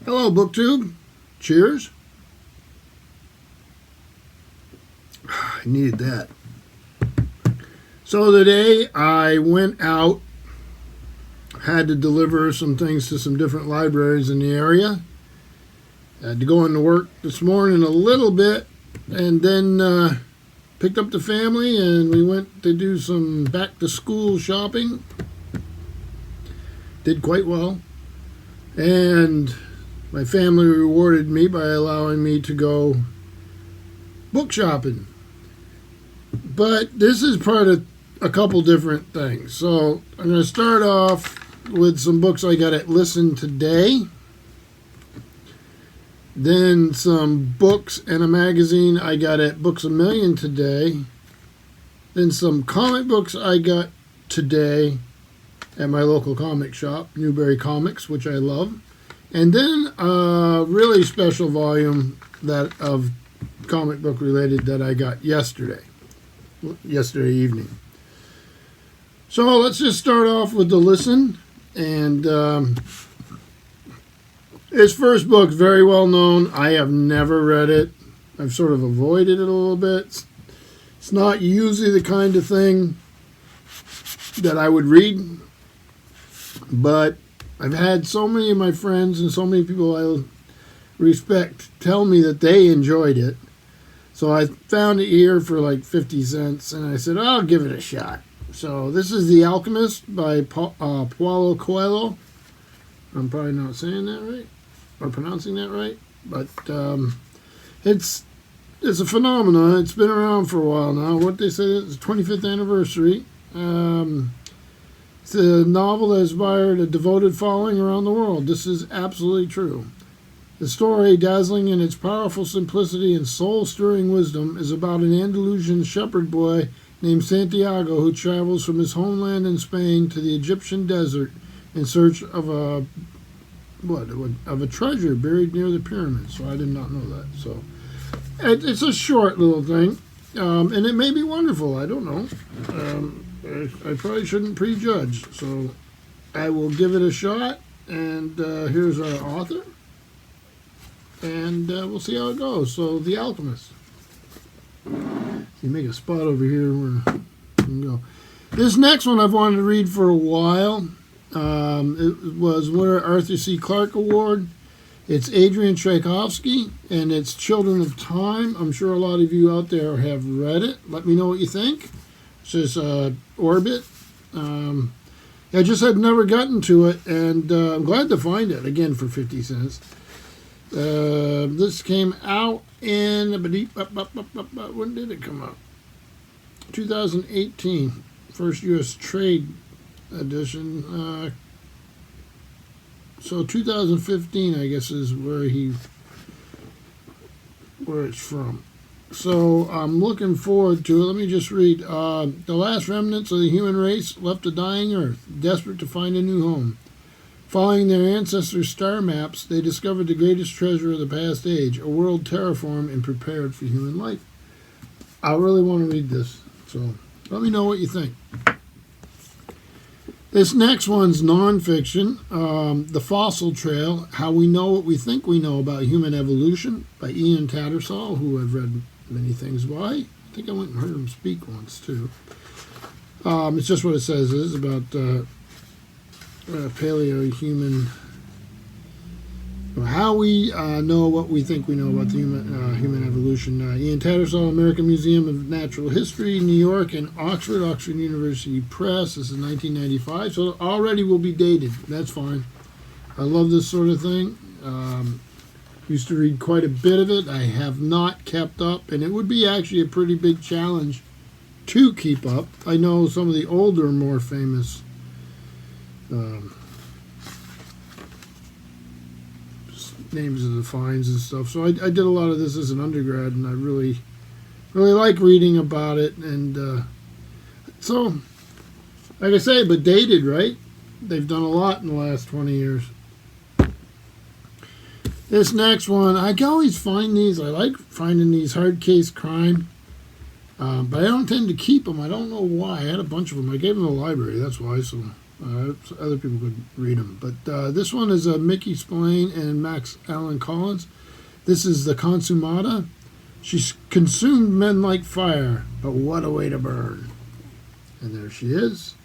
Hello, BookTube. Cheers. I needed that. So today I went out, had to deliver some things to some different libraries in the area. I had to go into work this morning a little bit, and then picked up the family, and we went to do some back-to-school shopping. Did quite well. And my family rewarded me by allowing me to go book shopping. But this is part of a couple different things. So I'm going to start off with some books I got at Listen today. Then some books and a magazine I got at Books A Million today. Then some comic books I got today at my local comic shop, Newberry Comics, which I love. And then a really special volume of comic book related that I got yesterday evening. So let's just start off with the listen. And his first book, very well known. I have never read it. I've sort of avoided it a little bit. It's not usually the kind of thing that I would read. But I've had so many of my friends and so many people I respect tell me that they enjoyed it. So I found it here for like 50 cents, and I said, I'll give it a shot. So this is The Alchemist by Paulo Coelho. I'm probably not saying that right, or pronouncing that right, but it's a phenomenon. It's been around for a while now. What they say is the 25th anniversary. It's a novel that inspired a devoted following around the world. This is absolutely true. The story, dazzling in its powerful simplicity and soul-stirring wisdom, is about an Andalusian shepherd boy named Santiago who travels from his homeland in Spain to the Egyptian desert in search of a treasure buried near the pyramids. So I did not know that. So it's a short little thing, and it may be wonderful. I don't know. I probably shouldn't prejudge, so I will give it a shot. And here's our author, and we'll see how it goes. So, The Alchemist. You make a spot over here where we can go. This next one I've wanted to read for a while. It was winner Arthur C. Clarke Award. It's Adrian Tchaikovsky, and it's Children of Time. I'm sure a lot of you out there have read it. Let me know what you think. It's just Orbit. I just had never gotten to it, and I'm glad to find it, again, for 50 cents. This came out in, when did it come out? 2018, first U.S. trade edition. So 2015, I guess, is where it's from. So I'm looking forward to it. Let me just read. The last remnants of the human race left a dying Earth, desperate to find a new home. Following their ancestors' star maps, they discovered the greatest treasure of the past age, a world terraformed and prepared for human life. I really want to read this, so let me know what you think. This next one's nonfiction, The Fossil Trail, How We Know What We Think We Know About Human Evolution by Ian Tattersall, who I've read many things by. I think I went and heard him speak once, too. It's just what it says. It's about paleo-human, how we know what we think we know about the human evolution. Ian Tattersall, American Museum of Natural History, New York, and Oxford University Press. This is 1995, so it already will be dated. That's fine. I love this sort of thing. Used to read quite a bit of it. I have not kept up, and it would be actually a pretty big challenge to keep up. I know some of the older, more famous names of the finds and stuff. So I did a lot of this as an undergrad, and I really like reading about it. And so, like I say, but dated, right? They've done a lot in the last 20 years. This next one, I can always find these. I like finding these hard case crime, but I don't tend to keep them. I don't know why. I had a bunch of them. I gave them to the library, that's why. So So other people could read them. But this one is Mickey Spillane and Max Allan Collins. This is the Consumata. She's consumed men like fire, but what a way to burn. And there she is.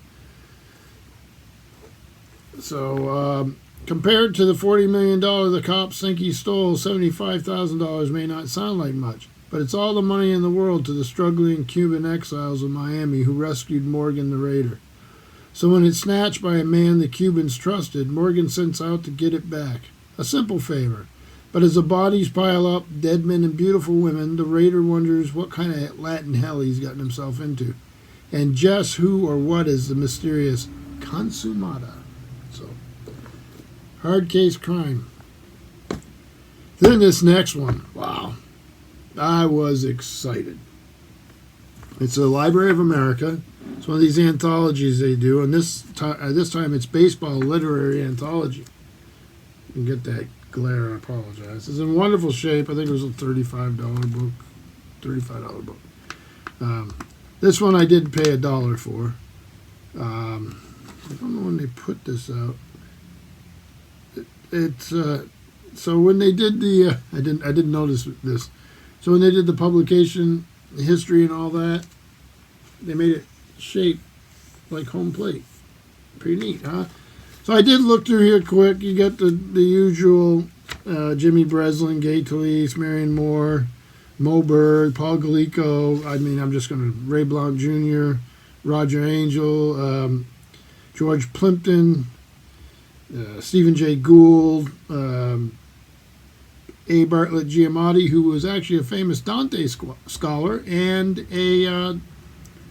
So, compared to the $40 million the cops think he stole, $75,000 may not sound like much. But it's all the money in the world to the struggling Cuban exiles of Miami who rescued Morgan the Raider. So when it's snatched by a man the Cubans trusted, Morgan sets out to get it back. A simple favor. But as the bodies pile up, dead men and beautiful women, the Raider wonders what kind of Latin hell he's gotten himself into. And just who or what is the mysterious Consumata. So, hard case crime. Then this next one. Wow. I was excited. It's the Library of America. It's one of these anthologies they do, and this time it's baseball literary anthology. You can get that glare, I apologize. It's in wonderful shape. I think it was a $35 book. $35 book. This one I did pay $1 for. I don't know when they put this out. So when they did the I didn't notice this. So when they did the publication history and all that, they made it shaped like home plate. Pretty neat, huh? So I did look through here quick. You got the usual Jimmy Breslin, Gay Talese, Marion Moore, Mo Bird, Paul Gallico. I mean, I'm just going to Ray Blount Jr., Roger Angel, George Plimpton, Stephen Jay Gould, A. Bartlett Giamatti, who was actually a famous Dante scholar and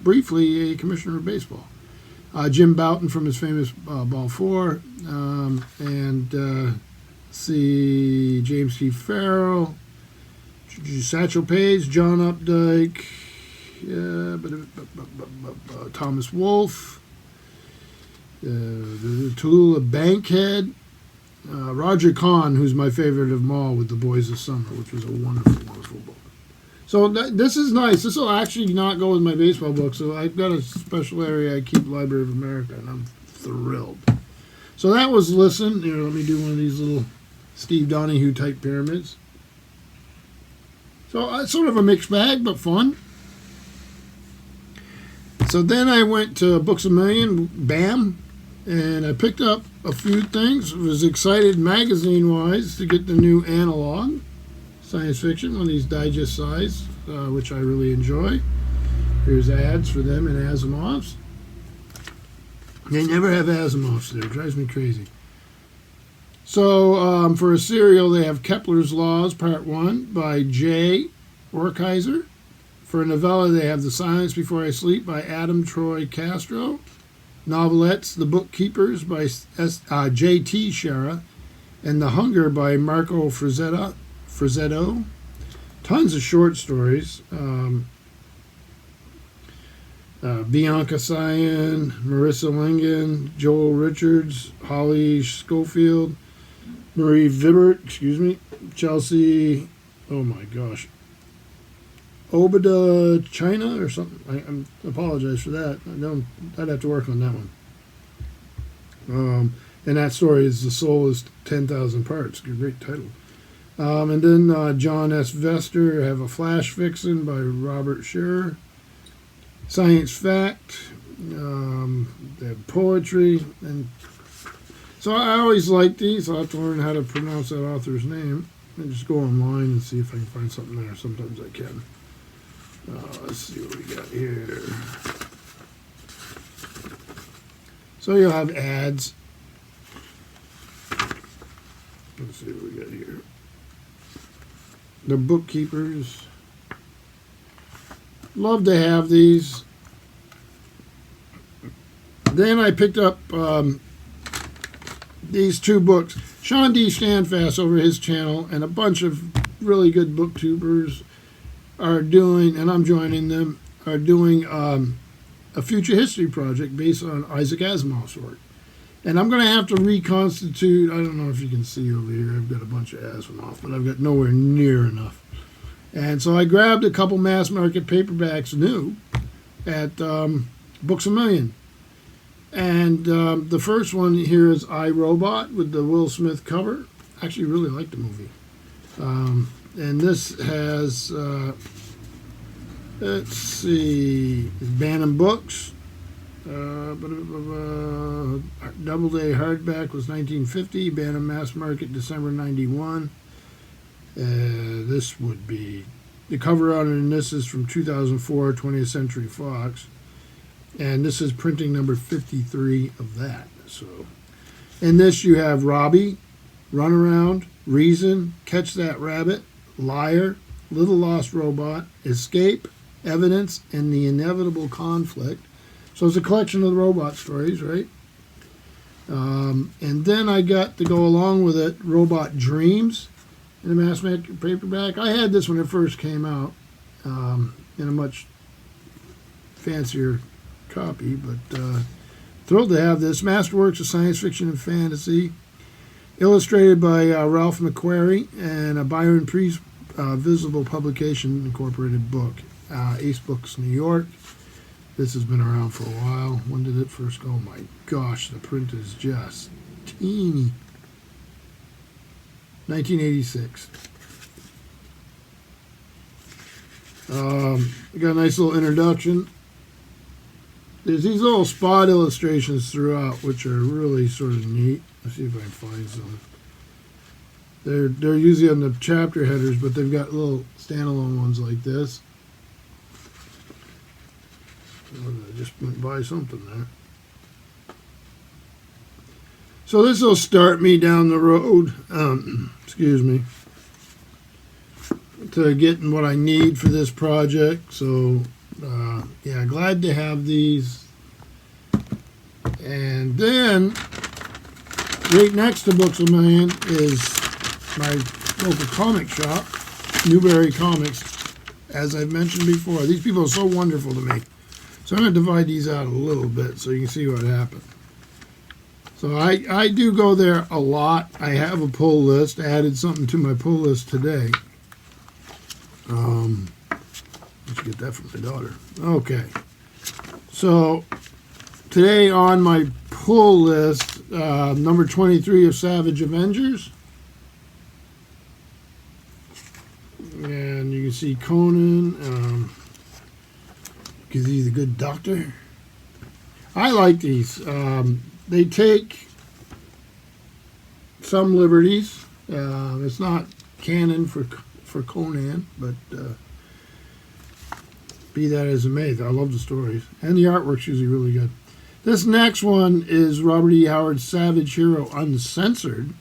briefly a commissioner of baseball. Jim Bouton from his famous Ball 4, and James T. Farrell, Satchel Paige, John Updike, Thomas Wolfe, Tallulah Bankhead, Roger Kahn, who's my favorite of them all, with The Boys of Summer, which was a wonderful, wonderful book. So this is nice. This will actually not go with my baseball book. So I've got a special area I keep, Library of America, and I'm thrilled. So that was Listen. Here, let me do one of these little Steve Donahue type pyramids. So it's sort of a mixed bag, but fun. So then I went to Books A Million, BAM, and I picked up a few things. I was excited magazine-wise to get the new Analog science fiction, one of these digest size, which I really enjoy. Here's ads for them and Asimov's. They never have Asimov's there. It drives me crazy. So for a serial, they have Kepler's Laws, Part 1 by J. Orkeiser. For a novella, they have The Silence Before I Sleep by Adam Troy Castro. Novelettes, The Bookkeepers by J.T. Shara. And The Hunger by Marco Frazzetto. Tons of short stories. Bianca Cyan, Marissa Lingen, Joel Richards, Holly Schofield, Marie Vibert, Chelsea, oh my gosh, Obada China or something. I apologize for that. I'd have to work on that one. And that story is The Soul is 10,000 Parts. A great title. And then John S. Vester, I have A Flash Vixen by Robert Scherer. Science Fact. They have poetry. And so I always like these. I'll have to learn how to pronounce that author's name. And just go online and see if I can find something there. Sometimes I can. Let's see what we got here. So you'll have ads. Let's see what we got here. The Bookkeepers. Love to have these. Then I picked up these two books. Sean D. Standfast over his channel and a bunch of really good booktubers are doing, and I'm joining them, are doing a future history project based on Isaac Asimov's work. And I'm going to have to reconstitute, I don't know if you can see over here, I've got a bunch of Asimov, but I've got nowhere near enough. And so I grabbed a couple mass market paperbacks new at Books A Million. And the first one here is I, Robot with the Will Smith cover. Actually, really like the movie. And this has, let's see, Bantam Books. Doubleday hardback was 1950. Bantam Mass Market, December 91. This would be, the cover on this is from 2004, 20th Century Fox. And this is printing number 53 of that. So, in this you have Robbie, Runaround, Reason, Catch That Rabbit, Liar, Little Lost Robot, Escape, Evidence, and The Inevitable Conflict. So it's a collection of the robot stories, right? And then I got to go along with it, Robot Dreams in a mass market paperback. I had this when it first came out in a much fancier copy, but thrilled to have this. Masterworks of Science Fiction and Fantasy, illustrated by Ralph McQuarrie, and a Byron Priest Visible Publication Incorporated book. Ace Books, New York. This has been around for a while. When did it first go? Oh my gosh, the print is just teeny. 1986. We got a nice little introduction. There's these little spot illustrations throughout, which are really sort of neat. Let's see if I can find some. They're usually on the chapter headers, but they've got little standalone ones like this. I just went by something there. So this will start me down the road, excuse me, to getting what I need for this project. So, yeah, glad to have these. And then, right next to Books A Million is my local comic shop, Newberry Comics. As I've mentioned before, these people are so wonderful to me. So I'm going to divide these out a little bit so you can see what happened. So I do go there a lot. I have a pull list. I added something to my pull list today. Let's get that from my daughter. Okay. So today on my pull list, number 23 of Savage Avengers. And you can see Conan. Because he's a good doctor. I like these. They take some liberties. It's not canon for Conan, but be that as it may, I love the stories. And the artwork's usually really good. This next one is Robert E. Howard's Savage Hero Uncensored.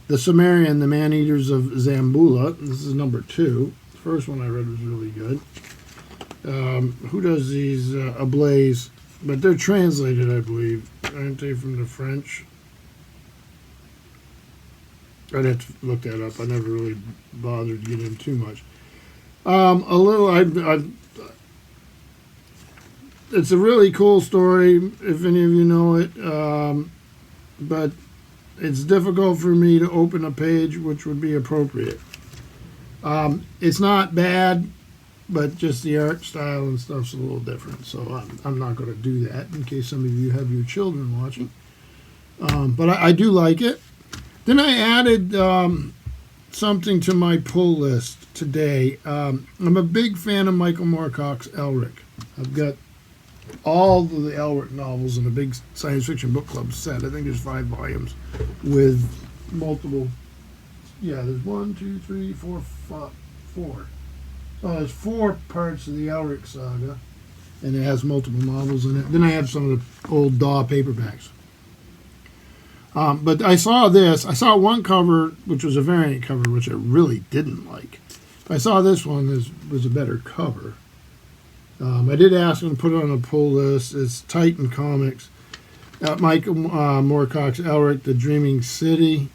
The Sumerian, the Man-Eaters of Zambula. This is number 2. The first one I read was really good. Who does these? Ablaze. But they're translated, I believe. Aren't they from the French? I'd have to look that up. I never really bothered to get in too much. It's a really cool story, if any of you know it. But it's difficult for me to open a page which would be appropriate. It's not bad, but just the art style and stuff's a little different. So I'm not going to do that in case some of you have your children watching. But I do like it. Then I added something to my pull list today. I'm a big fan of Michael Moorcock's Elric. I've got all of the Elric novels in a big science fiction book club set. I think there's 5 volumes with multiple. Yeah, there's 1, 2, 3, 4, 5, 4. So there's 4 parts of the Elric saga, and it has multiple novels in it. Then I have some of the old Daw paperbacks. But I saw this. I saw one cover, which was a variant cover, which I really didn't like. I saw this one was a better cover. I did ask him to put it on a pull list. It's Titan Comics. Michael Moorcock's Elric, The Dreaming City.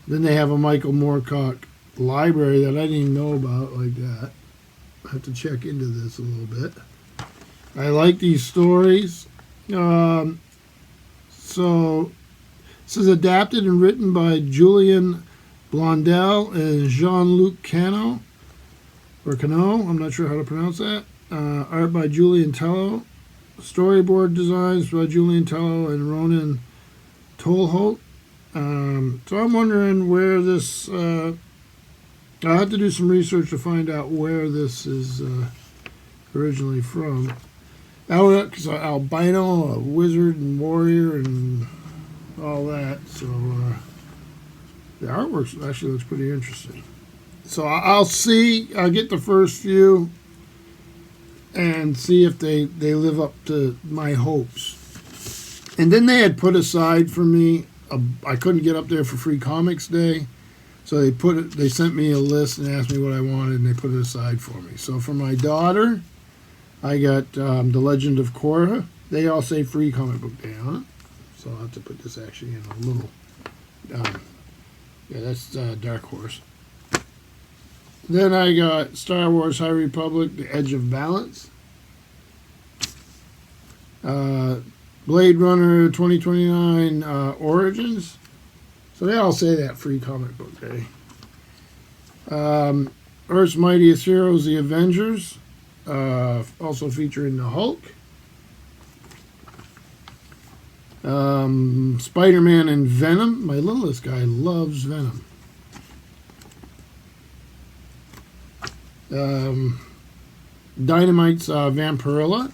Then they have a Michael Moorcock library that I didn't even know about like that. I have to check into this a little bit. I like these stories. So this is adapted and written by Julien Blondel and Jean-Luc Cano, or Cano, I'm not sure how to pronounce that. Art by Julian Tello. storyboard designs by Julian Tello and Ronan Tolholt. So I'm wondering where this. I have to do some research to find out where this is originally from. Alex, albino, a wizard and warrior, and all that. So the artwork actually looks pretty interesting. So I'll see. I'll get the first few and see if they live up to my hopes. And then they had put aside for me. I couldn't get up there for Free Comics Day, so they sent me a list and asked me what I wanted, and they put it aside for me. So for my daughter, I got The Legend of Korra. They all say Free Comic Book Day on it, so I'll have to put this actually in a little. Yeah, that's Dark Horse. Then I got Star Wars High Republic, The Edge of Balance. Blade Runner 2029 Origins. So they all say that Free Comic Book Day. Earth's Mightiest Heroes, The Avengers. Also featuring the Hulk. Spider-Man and Venom. My littlest guy loves Venom. Dynamite's Vampirilla.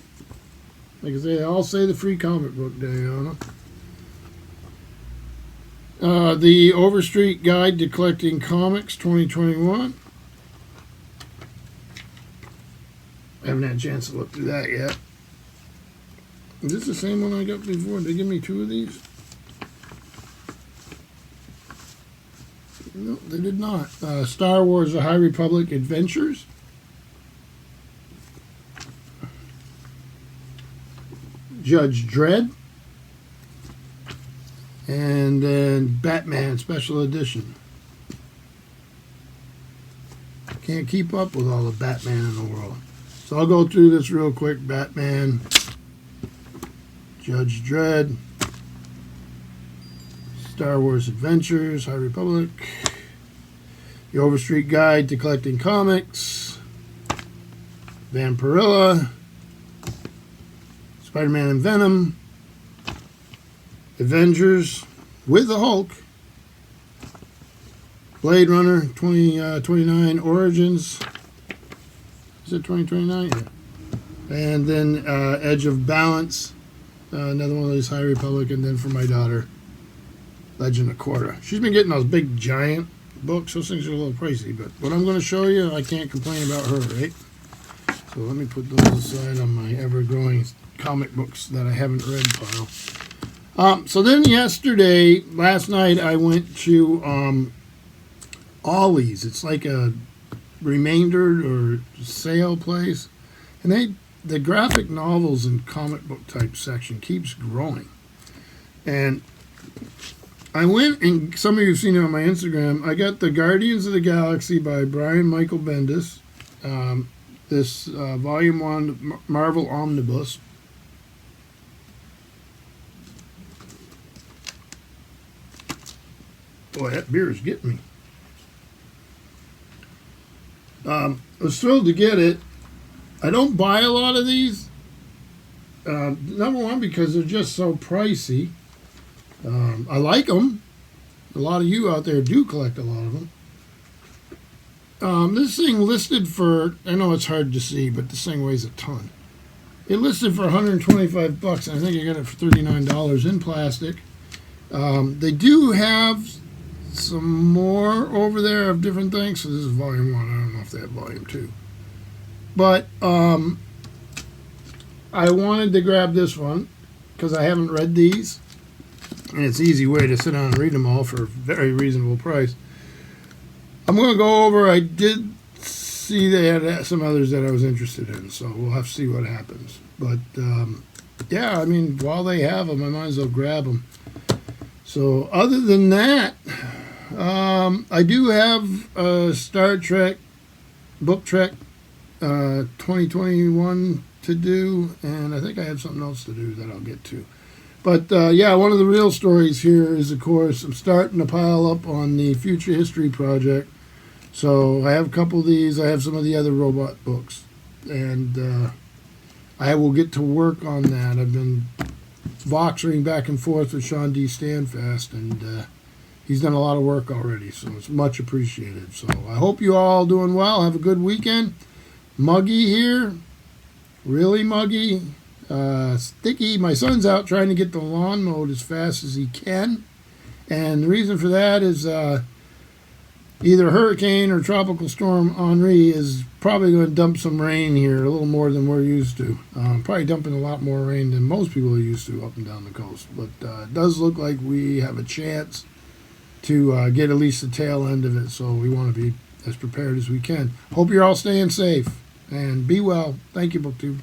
Like I say, they all say the Free Comic Book Day on them. The Overstreet Guide to Collecting Comics 2021. I haven't had a chance to look through that yet. Is this the same one I got before? Did they give me two of these? No, they did not. Star Wars The High Republic Adventures. Judge Dredd. And then Batman Special Edition. Can't keep up with all the Batman in the world. So I'll go through this real quick. Batman, Judge Dredd, Star Wars Adventures, High Republic, The Overstreet Guide to Collecting Comics, Vampirilla, Spider-Man and Venom, Avengers with the Hulk, Blade Runner 2029 Origins. Is it 2029? Yeah. And then Edge of Balance, another one of these High Republic, and then for my daughter, Legend of Korra. She's been getting those big giant books. Those things are a little pricey, but what I'm going to show you, I can't complain about her, right? So let me put those aside on my ever-growing comic books that I haven't read pile. So then last night, I went to Ollie's. It's like a remainder or sale place, and the graphic novels and comic book type section keeps growing. And I went, and some of you have seen it on my Instagram, I got the Guardians of the Galaxy by Brian Michael Bendis, this Volume 1 Marvel Omnibus. Boy, that beer is getting me. I was thrilled to get it. I don't buy a lot of these. Number one, because they're just so pricey. I like them. A lot of you out there do collect a lot of them. This thing listed for, I know it's hard to see, but this thing weighs a ton. It listed for 125 bucks. I think I got it for $39 in plastic. They do have some more over there of different things. So this is volume 1. I don't know if they have volume 2. But I wanted to grab this one because I haven't read these. And it's an easy way to sit down and read them all for a very reasonable price. I'm going to go over, I did see they had some others that I was interested in. So we'll have to see what happens. But yeah, I mean, while they have them, I might as well grab them. So other than that, I do have a Star Trek, Book Trek 2021 to do, and I think I have something else to do that I'll get to. But yeah, one of the real stories here is, of course, I'm starting to pile up on the Future History Project. So I have a couple of these. I have some of the other robot books. And I will get to work on that. I've been voxering back and forth with Sean D. Standfast, and he's done a lot of work already, so it's much appreciated. So I hope you all doing well. Have a good weekend. Muggy here, really muggy, sticky. My son's out trying to get the lawn mowed as fast as he can, and the reason for that is either hurricane or tropical storm Henri is probably going to dump some rain here, a little more than we're used to. Probably dumping a lot more rain than most people are used to up and down the coast. But it does look like we have a chance to get at least the tail end of it, so we want to be as prepared as we can. Hope you're all staying safe, and be well. Thank you, BookTube.